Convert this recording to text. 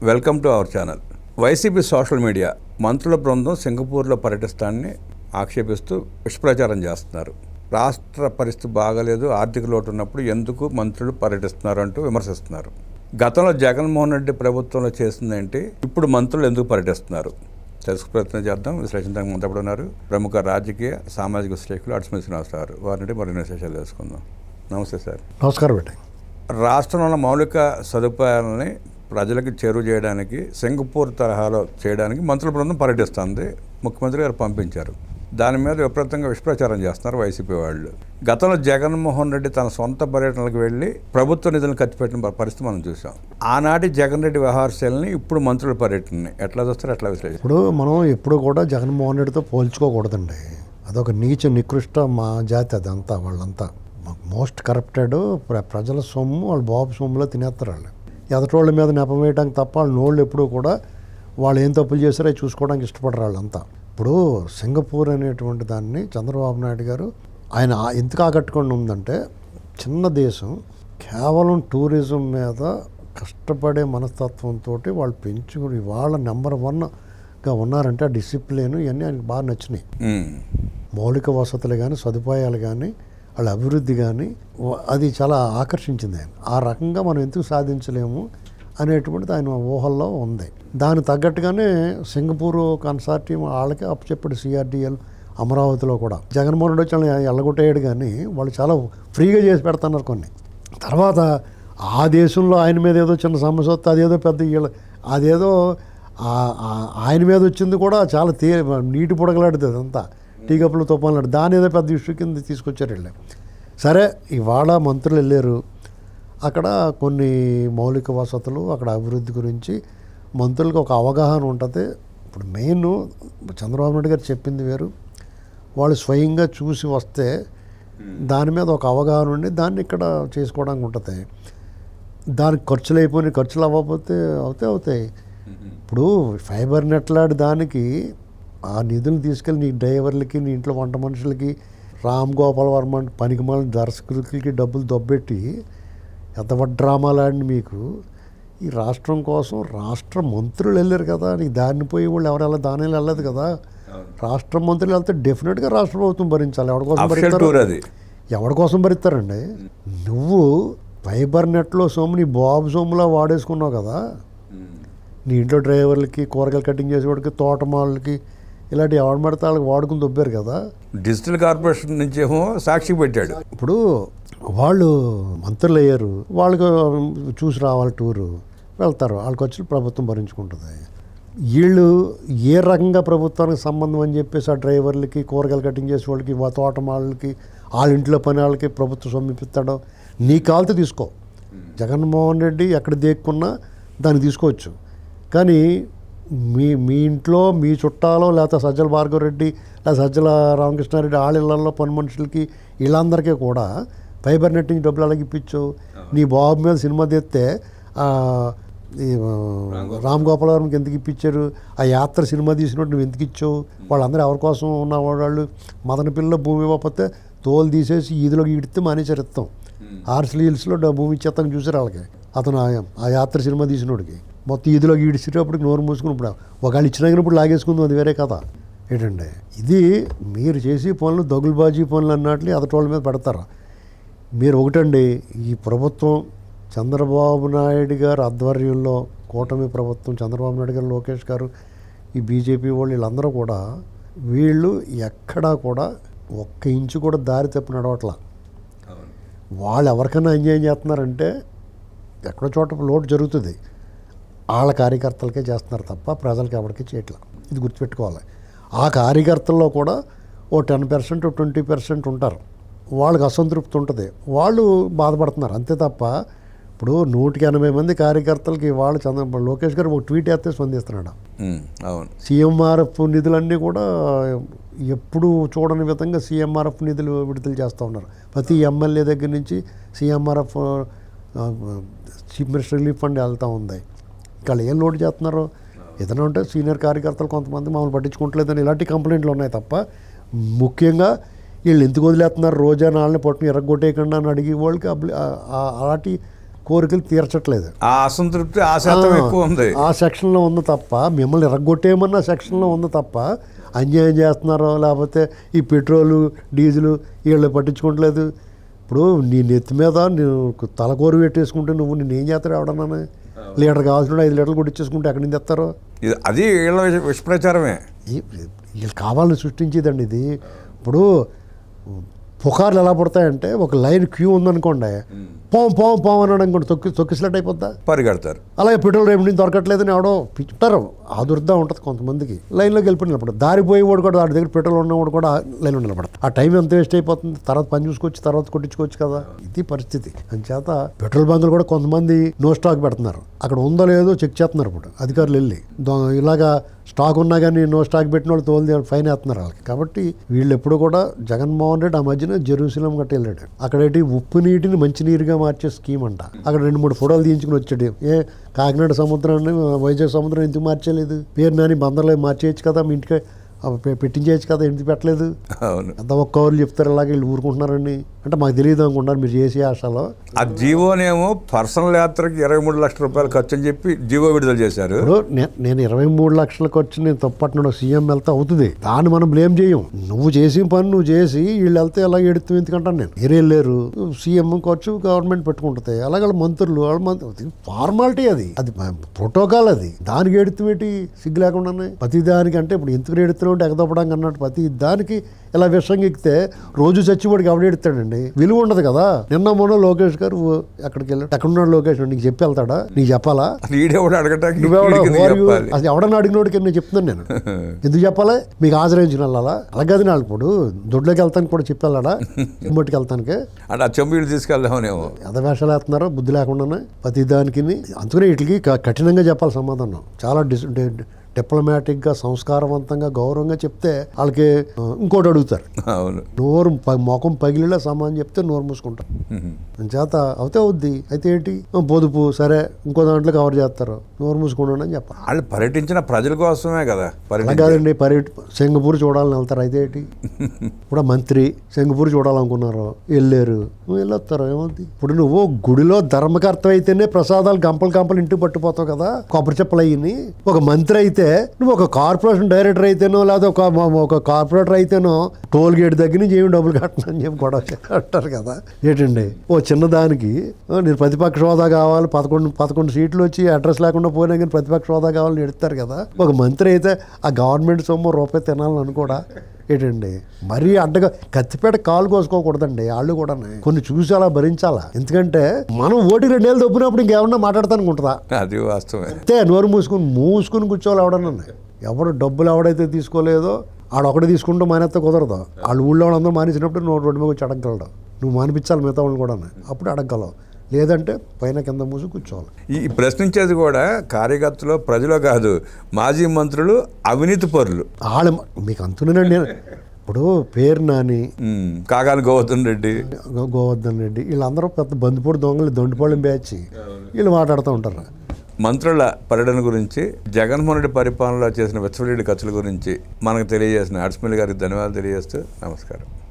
Welcome to our channel. YCP social media మంత్రుల బృందం సింగపూర్లో పర్యటిస్తానని ఆక్షేపిస్తూ విషప్రచారం చేస్తున్నారు. రాష్ట్ర పరిస్థితి బాగాలేదు, ఆర్థిక లోటు ఉన్నప్పుడు ఎందుకు మంత్రులు పర్యటిస్తున్నారు అంటూ విమర్శిస్తున్నారు. గతంలో జగన్మోహన్ రెడ్డి ప్రభుత్వంలో చేసిందేంటి, ఇప్పుడు మంత్రులు ఎందుకు పర్యటిస్తున్నారు తెలుసుకు ప్రయత్నం చేద్దాం. విశ్లేషించడానికి ముందు ఉన్నారు ప్రముఖ రాజకీయ సామాజిక విశ్లేషకులు అడ్స్మిల్ శ్రీనివాస్ గారు. వారిని మరిన్ని విశేషాలు తెలుసుకుందాం. నమస్తే సార్. నమస్కారం అండి. రాష్ట్రంలో ఉన్న మౌలిక సదుపాయాలని ప్రజలకు చేరువ చేయడానికి సింగపూర్ తరహాలో చేయడానికి మంత్రుల బృందం పర్యటిస్తుంది. ముఖ్యమంత్రి గారు పంపించారు. దాని మీద విపరీతంగా విషప్రచారం చేస్తున్నారు వైసీపీ వాళ్ళు. గతంలో జగన్మోహన్ రెడ్డి తన సొంత పర్యటనలకు వెళ్ళి ప్రభుత్వ నిధులను ఖర్చు పెట్టిన పరిస్థితి మనం చూసాం. ఆనాటి జగన్ రెడ్డి వ్యవహార శైలిని ఇప్పుడు మంత్రుల పర్యటనని ఎట్లా చూస్తారు, ఎట్లా విశ్లేషిస్తారు? ఇప్పుడు మనం ఎప్పుడు కూడా జగన్మోహన్ రెడ్డితో పోల్చుకోకూడదండి. అదొక నికృష్ట మా జాతి, అదంతా వాళ్ళంతా మోస్ట్ కరప్టెడ్. ప్రజల సొమ్ము వాళ్ళు బాబు సొమ్ములో తినేస్తారు. వాళ్ళు ఎదటోళ్ళ మీద నెపం వేయడానికి తప్ప వాళ్ళ నోళ్ళు ఎప్పుడూ కూడా వాళ్ళు ఏం తప్పులు చేస్తారో అవి చూసుకోవడానికి ఇష్టపడరు వాళ్ళంతా. ఇప్పుడు సింగపూర్ అనేటువంటి దాన్ని చంద్రబాబు నాయుడు గారు ఆయన ఎందుకు ఆకట్టుకొని ఉందంటే, చిన్న దేశం కేవలం టూరిజం మీద కష్టపడే మనస్తత్వంతో వాళ్ళు పెంచుకుని వాళ్ళ నెంబర్ 1గా ఉన్నారంటే ఆ డిసిప్లిన్ ఇవన్నీ ఆయనకు బాగా నచ్చినాయి. మౌలిక వసతులు కానీ సదుపాయాలు కానీ వాళ్ళ అభివృద్ధి కానీ అది చాలా ఆకర్షించింది ఆయన. ఆ రకంగా మనం ఎందుకు సాధించలేము అనేటువంటిది ఆయన ఊహల్లో ఉంది. దానికి తగ్గట్టుగానే సింగపూర్ కన్సార్టియం వాళ్ళకి అప్పచెప్పాడు సిఆర్డిఎల్ అమరావతిలో కూడా. జగన్మోహన్ రెడ్డి వచ్చి ఎల్లగొట్టేయడు, కానీ వాళ్ళు చాలా ఫ్రీగా చేసి పెడుతున్నారు కొన్ని. తర్వాత ఆ దేశంలో ఆయన మీద ఏదో చిన్న సమస్య వస్తే అదేదో పెద్ద అదేదో ఆయన మీద వచ్చింది కూడా చాలా నీటి పొడగలాడుతుంది అదంతా, టీ కప్పులు తుఫాన్లాడు. దాని ఏదో పెద్ద ఇష్యూ కింద తీసుకొచ్చారు వీళ్ళు. సరే, ఇవాళ మంత్రులు వెళ్ళారు, అక్కడ కొన్ని మౌలిక వసతులు అక్కడ అభివృద్ధి గురించి మంత్రులకు ఒక అవగాహన ఉంటుంది. ఇప్పుడు మెయిన్ చంద్రబాబు నాయుడు గారు చెప్పింది వేరు, వాళ్ళు స్వయంగా చూసి వస్తే దాని మీద ఒక అవగాహన ఉండి దాన్ని ఇక్కడ చేసుకోవడానికి ఉంటుంది. దానికి ఖర్చులు అవ్వకపోతే అవుతాయి. ఇప్పుడు ఫైబర్ నెట్లాడి దానికి ఆ నిధులు తీసుకెళ్ళి నీ డ్రైవర్లకి, నీ ఇంట్లో వంట మనుషులకి, రామ్ గోపాల్ వర్మ పనికిమాలిన దర్శకులకి డబ్బులు దొబ్బెట్టి ఎంత డ్రామాలు ఆడిన మీకు ఈ రాష్ట్రం కోసం రాష్ట్ర మంత్రులు వెళ్ళారు కదా. నీకు దాన్ని పోయి వాళ్ళు ఎవరు దాని వెళ్ళదు కదా. రాష్ట్ర మంత్రులు వెళ్తే డెఫినెట్గా రాష్ట్ర ప్రభుత్వం భరించాలి. ఎవరి కోసం భరిస్తారండి? నువ్వు ఫైబర్ నెట్లో సొమ్ము నీ బాబు సొమ్ములా వాడేసుకున్నావు కదా. నీ ఇంట్లో డ్రైవర్లకి, కూరగాయలు కటింగ్ చేసేవాడికి, తోటమాలకి, ఇలాంటి ఎవరు పడితే వాళ్ళకి వాడుకుని దొబ్బారు కదా. డిజిటల్ కార్పొరేషన్ నుంచి ఏమో సాక్షి పెట్టాడు. ఇప్పుడు వాళ్ళు మంత్రులు అయ్యారు, వాళ్ళకి చూసి రావాలి, టూరు వెళ్తారు, వాళ్ళకి వచ్చి ప్రభుత్వం భరించుకుంటుంది. వీళ్ళు ఏ రకంగా ప్రభుత్వానికి సంబంధం అని చెప్పేసి ఆ డ్రైవర్లకి, కూరగాయలు కటింగ్ చేసే వాళ్ళకి, తోటమాలకి, వాళ్ళ ఇంట్లో పని వాళ్ళకి ప్రభుత్వం సొమ్మిపిస్తాడో నీ కాలుతో తీసుకో. జగన్మోహన్ రెడ్డి ఎక్కడ దేక్కున్నా దాన్ని తీసుకోవచ్చు. కానీ మీ ఇంట్లో మీ చుట్టాలో, లేకపోతే సజ్జల భార్గవ రెడ్డి, లేదా సజ్జల రామకృష్ణారెడ్డి వాళ్ళ ఇళ్లలో పని మనుషులకి వీళ్ళందరికీ కూడా ఫైబర్ నెట్ నుంచి డబ్బులు అలాగే ఇప్పించావు. నీ బాబు మీద సినిమా తెస్తే రామ్ గోపాల్ వర్మకి ఎందుకు ఇప్పించారు? ఆ యాత్ర సినిమా తీసినట్టు నువ్వు ఎందుకు ఇచ్చావు? వాళ్ళందరూ ఎవరి కోసం ఉన్న వాళ్ళు మదన పిల్లల భూమి ఇవ్వకపోతే తోలు తీసేసి ఈదిలోకి ఇడితే మానేసారు ఇస్తాం. ఆర్సీ హిల్స్లో భూమి ఇచ్చేస్తాను చూసారు వాళ్ళకి. అతను ఆ యాత్ర సినిమా తీసినోడికి మొత్తం ఈదిలోకి ఈడిచేటప్పటికి నోరు మూసుకుని ఇప్పుడు ఒకవేళ ఇచ్చినప్పుడు లాగేసుకుందాం, అది వేరే కథ. ఏంటండి ఇది? మీరు చేసే పనులు దగులుబాజీ పనులు అన్నట్లు ఎదటోళ్ళ మీద పెడతారా మీరు? ఒకటండి, ఈ ప్రభుత్వం చంద్రబాబు నాయుడు గారు ఆధ్వర్యంలో కూటమి ప్రభుత్వం, చంద్రబాబు నాయుడు గారు, లోకేష్ గారు, ఈ బీజేపీ వాళ్ళు వీళ్ళందరూ కూడా వీళ్ళు ఎక్కడా కూడా ఒక్క ఇంచు కూడా దారి తప్పి నడవట్లా. వాళ్ళు ఎవరికైనా అన్యాయం చేస్తున్నారంటే ఎక్కడో చోట లోటు జరుగుతుంది, వాళ్ళ కార్యకర్తలకే చేస్తున్నారు తప్ప ప్రజలకి ఎవరికి చేయట్లా. ఇది గుర్తుపెట్టుకోవాలి. ఆ కార్యకర్తల్లో కూడా ఓ 10% 20% ఉంటారు, వాళ్ళకి అసంతృప్తి ఉంటుంది, వాళ్ళు బాధపడుతున్నారు అంతే తప్ప. ఇప్పుడు 180 మంది కార్యకర్తలకి వాళ్ళు లోకేష్ గారు ఒక ట్వీట్ వేస్తే స్పందిస్తున్నాడు. అవును, సీఎంఆర్ఎఫ్ నిధులన్నీ కూడా ఎప్పుడు చూడని విధంగా సీఎంఆర్ఎఫ్ నిధులు విడుదల చేస్తూ ఉన్నారు. ప్రతి ఎమ్మెల్యే దగ్గర నుంచి CMRF chief minister relief fund వెళ్తూ ఉంది. వాళ్ళు ఏం లోటు చేస్తున్నారు? ఏదైనా ఉంటే సీనియర్ కార్యకర్తలు కొంతమంది మమ్మల్ని పట్టించుకోవట్లేదని ఇలాంటి కంప్లైంట్లు ఉన్నాయి తప్ప, ముఖ్యంగా వీళ్ళు ఎందుకు వదిలేస్తున్నారు రోజా నాళ్ళని పట్టుకుని ఎరగొట్టేయకుండా అని అడిగే వాళ్ళకి అలాంటి కోరికలు తీర్చట్లేదు. ఆ అసంతృప్తి ఆ శాతం ఎక్కువ ఉంది. ఆ సెక్షన్లో ఉంది తప్ప, మిమ్మల్ని ఎరగొట్టేయమన్న సెక్షన్లో ఉంది తప్ప, అన్యాయం చేస్తున్నారో లేకపోతే ఈ పెట్రోలు డీజిల్ వీళ్ళు పట్టించుకోవట్లేదు. ఇప్పుడు నీ నెత్తి మీద నువ్వు తలకూరు పెట్టేసుకుంటే నువ్వు నేనేం చేస్తాడు ఎవడన్నా? లీటర్ కావాల్సిన 5 లీటర్లు కొట్టించేసుకుంటే ఎక్కడి నుంచి తెస్తారో? అది వీళ్ళ విషప్రచారమే. వీళ్ళు కావాలని సృష్టించేదండి ఇది. ఇప్పుడు పుకార్లు ఎలా పడతాయంటే, ఒక లైన్ క్యూ ఉందనుకోండి, పాము అని అనుకోండి, తొక్కిసినట్టు అయిపోద్దా, పరిగెడతారు. అలాగే పెట్రోల్ రేపు నుంచి దొరకట్లేదని ఎవడో పిచ్చుతారు. ఆదుర్దా ఉంటుంది కొంతమందికి. లైన్లోకి వెళ్ళిపోయి నిలబడతారు. దారిపోయేవాడు కూడా, వాడి దగ్గర పెట్రోల్ ఉన్నవాడు కూడా లైన్లో నిలబడతారు. ఆ టైం ఎంత వేస్ట్ అయిపోతుంది. తర్వాత పని చూసుకొచ్చి తర్వాత కొట్టించుకోవచ్చు కదా. ఇది పరిస్థితి. అంచేత పెట్రోల్ బంకులు కూడా కొంతమంది నో స్టాక్ పెడుతున్నారు. అక్కడ ఉందో లేదో చెక్ చేస్తున్నారు ఇప్పుడు అధికారులు వెళ్ళి. ఇలాగా స్టాక్ ఉన్నా కానీ నో స్టాక్ పెట్టిన వాళ్ళు తోలు ఫైన్ వేస్తున్నారు వాళ్ళకి. కాబట్టి వీళ్ళు ఎప్పుడు కూడా జగన్మోహన్ రెడ్డి ఆ మధ్యన జెరూసలేం గట్ట వెళ్ళాడు. అక్కడేంటి ఉప్పు నీటిని మంచినీరుగా మార్చే స్కీమ్ అంట. అక్కడ 2-3 ఫోటోలు తీయించుకుని వచ్చాడు. కాకినాడ సముద్రాన్ని వైజాగ్ సముద్రం ఎందుకు మార్చలేదు? పేరు నాని బందర్లో మార్చేయచ్చు కదా, మీ ఇంటికి పెట్టించేయచ్చు కదా, ఎందుకు పెట్టలేదు? అవును. అంత ఒక్క కవర్లు చెప్తారు, అలాగే వీళ్ళు ఊరుకుంటున్నారండి. అంటే మాకు తెలియదు అనుకుంటున్నారు మీరు చేసే ఆశలో. ఆ జీవోనేమో పర్సనల్ యాత్రకి 23 లక్షల రూపాయలు ఖర్చు అని చెప్పి జీవో విడుదల చేశారు. ఇప్పుడు నేను 23 లక్షల ఖర్చు నేను తప్పట్టినాడు సీఎం వెళ్తే అవుతుంది. దాన్ని మనం బ్లేమ్ చేయం. నువ్వు చేసిన పని నువ్వు చేసి వీళ్ళు వెళ్తే ఎలా ఎడుతూ ఎందుకంటాను నేను. వేరే వెళ్ళారు, సీఎం ఖర్చు గవర్నమెంట్ పెట్టుకుంటుంది. అలాగే వాళ్ళ మంత్రులు ఫార్మాలిటీ, అది ప్రోటోకాల్. అది దానికి ఎడుతుమేటి సిగ్గు లేకుండానే ప్రతి దానికి. అంటే ఇప్పుడు ఎందుకు ఎడుతున్నావు అంటే ఎగదొప్పడానికి అన్నట్టు ప్రతి దానికి ఇలా విషయం ఎక్కితే రోజు చచ్చివాడికి ఎవడు ఎడుతాడండి? విలువ ఉండదు కదా. నిన్న మొన్న లోకేష్ గారు ఎక్కడికి వెళ్ళాడు, ఎక్కడున్నాడు లోకేష్, నీకు చెప్పి వెళ్తాడా? నీకు చెప్పాలా? అది ఎవడన్నా అడిగినోడికి నేను చెప్తున్నాను నేను. ఎందుకు చెప్పాలి? మీకు ఆశ్రయించిన వెళ్ళాలా? అలాగే నాకు ఇప్పుడు దొడ్లోకి వెళ్తానికి కూడా చెప్పి వెళ్ళాడా? చెంబట్టుకి వెళ్తానికి అంటే ఆ చెంబులు తీసుకెళ్దామనేమో ఎంత వేషాలు వేస్తున్నారో బుద్ధి లేకుండానే ప్రతి దానికి. అందుకనే వీటికి కఠినంగా చెప్పాలి సమాధానం. చాలా డిప్లొమాటిక్గా, సంస్కారవంతంగా, గౌరవంగా చెప్తే వాళ్ళకి ఇంకోటి అడుగుతారు. అవును. నోరు ముఖం పగిలిలా సమానం చెప్తే నోరు మూసుకుంటారు. చేత అవుతే అవుద్ది. అయితే ఏంటి, పొదుపు సరే ఇంకో దాంట్లో కవర్ చేస్తారు, నోరు మూసుకున్నాను అని చెప్పాలి. వాళ్ళు పర్యటించిన ప్రజల కోసమే కదా. అలా కాదండి, సింగపూర్ చూడాలని వెళ్తారు. అయితే ఏంటి, ఇప్పుడు మంత్రి సింగపూర్ చూడాలనుకున్నారు, వెళ్ళారు, వెళ్ళొస్తారు, ఏమవుద్ది? ఇప్పుడు నువ్వు గుడిలో ధర్మకర్త అయితేనే ప్రసాదాలు గంపలు ఇంటికి పట్టుపోతావు కదా, కొబ్బరి చెప్పలు అయ్యి. ఒక మంత్రి అయితే, నువ్వు ఒక కార్పొరేషన్ డైరెక్టర్ అయితేనో లేదా ఒక కార్పొరేటర్ అయితేనో టోల్ గేట్ దగ్గర నుంచి ఏమి డబ్బులు కట్టను అని చెప్పి గొడవ అంటారు కదా. ఏంటండి, ఓ చిన్నదానికి నేను ప్రతిపక్ష హోదా కావాలి, 11 సీట్లు వచ్చి అడ్రస్ లేకుండా పోయినా కానీ ప్రతిపక్ష హోదా కావాలని ఎడతారు కదా. ఒక మంత్రి అయితే ఆ గవర్నమెంట్ సొమ్ము రూపాయి తినాలని అనుకోడా? ఏంటండి, మరీ అడ్డగా కత్తిపేట కాలు కోసుకోకూడదండి. వాళ్ళు కూడా కొన్ని చూసి అలా భరించాలా. ఎందుకంటే మనం ఓటికి 2 ఏళ్ళు దొబ్బినప్పుడు ఇంకేమన్నా మాట్లాడతానికి ఉంటుందా? అది వాస్తవమే. అంతే, నోరు మూసుకుని కూర్చోవాలి. ఎవడన్నా ఎవడు డబ్బులు ఎవడైతే తీసుకోలేదో ఆడొకటి తీసుకుంటూ మానేస్తే కుదరదు. వాళ్ళు ఊళ్ళో వాళ్ళందరూ మానేసినప్పుడు నువ్వు రోడ్డు మీద వచ్చి అడగగలడు. నువ్వు మానిపించాలి మిగతా వాళ్ళు కూడా, అప్పుడు అడగగలవు. లేదంటే పైన కింద మూసి కూర్చోవాలి. ఈ ప్రశ్నించేది కూడా కార్యకర్తలు, ప్రజలు కాదు, మాజీ మంత్రులు, అవినీతి పరులు. వాళ్ళు మీకు అంటున్నానండి. ఇప్పుడు పేరు నాని, కాగాని గోవర్ధన్ రెడ్డి వీళ్ళందరూ పెద్ద బందిపోటు దొంగలు, దొండిపోళ్ళని బ్యాచ్. వీళ్ళు మాట్లాడుతూ ఉంటారు. మంత్రుల పర్యటన గురించి, జగన్మోహన్ రెడ్డి పరిపాలనలో చేసిన వెచ్చవెల్లి ఖర్చుల గురించి మనకు తెలియజేసిన అడ్స్మిల్ గారికి ధన్యవాదాలు తెలియజేస్తూ నమస్కారం.